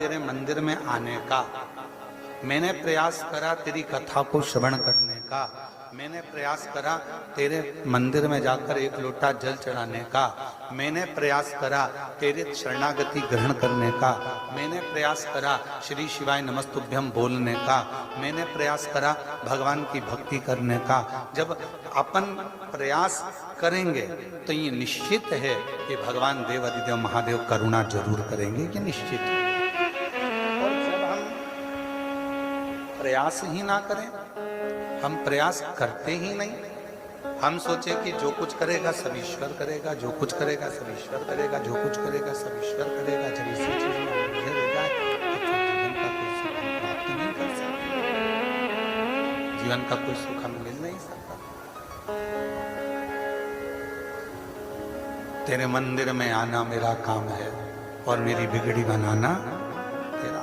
तेरे मंदिर में आने का, मैंने प्रयास करा तेरी कथा को श्रवण करने का, मैंने प्रयास करा तेरे मंदिर में जाकर एक लोटा जल चढ़ाने का, मैंने प्रयास करा तेरे शरणागति ग्रहण करने का, मैंने प्रयास करा श्री शिवाय नमस्तुभ्यम बोलने का, मैंने प्रयास करा भगवान की भक्ति करने का। जब अपन प्रयास करेंगे तो ये निश्चित है कि भगवान देव अधिदेव महादेव करुणा जरूर करेंगे, ये निश्चित है। और जब हम प्रयास ही ना करें, हम प्रयास करते ही नहीं, हम सोचे कि जो कुछ करेगा सब ईश्वर करेगा, जो कुछ करेगा सब ईश्वर करेगा, जो कुछ करेगा सब ईश्वर करेगा, जब इसी चीज में उलझे रह जाए तो जीवन का कोई सुख हम प्राप्त नहीं कर सकते, जीवन का कोई सुख हम मिल नहीं सकता। तेरे मंदिर में आना मेरा काम है और मेरी बिगड़ी बनाना तेरा।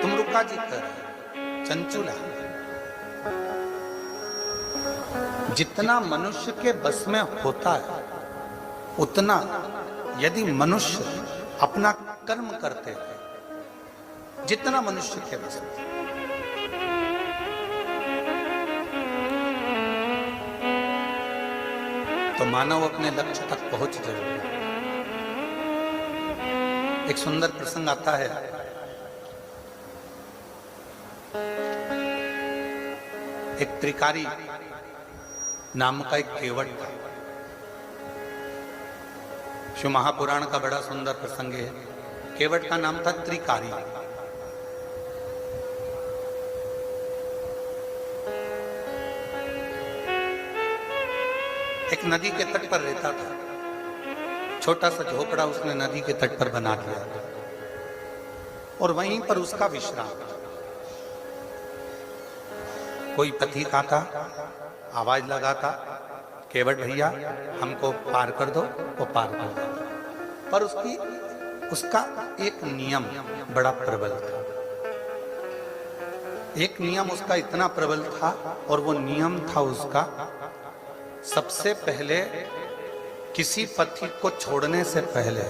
तुम रुका जी कर चंचुला, जितना मनुष्य के बस में होता है उतना यदि मनुष्य अपना कर्म करते हैं, जितना मनुष्य के बस में, तो मानव अपने लक्ष्य तक पहुंच जरूर। एक सुंदर प्रसंग आता है, एक त्रिकारी नाम का एक केवट था। शिव महापुराण का बड़ा सुंदर प्रसंग है। केवट का नाम था त्रिकारी। एक नदी के तट पर रहता था, छोटा सा झोपड़ा उसने नदी के तट पर बना दिया और वहीं पर उसका विश्राम। कोई पथिक आता, आवाज लगाता, केवट भैया हमको पार कर दो, वो पार कर दो। पर उसका एक नियम बड़ा प्रबल था। एक नियम उसका इतना प्रबल था और वो नियम था उसका, सबसे पहले किसी पथिक को छोड़ने से पहले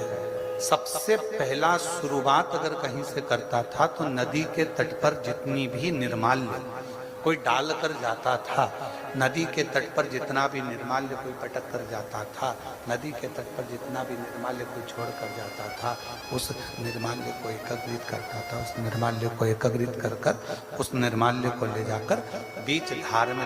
सबसे पहला शुरुआत अगर कहीं से करता था तो नदी के तट पर जितनी भी निर्माल्य कोई डाल कर जाता था, नदी के तट पर जितना भी निर्माल्य कोई पटक कर जाता था, नदी के तट पर जितना भी निर्माल्य कोई छोड़ कर जाता था, उस निर्माल्य को एकत्रित करता था, उस निर्माल्य को एकत्रित कर उस निर्माल्य को ले जाकर बीच धार में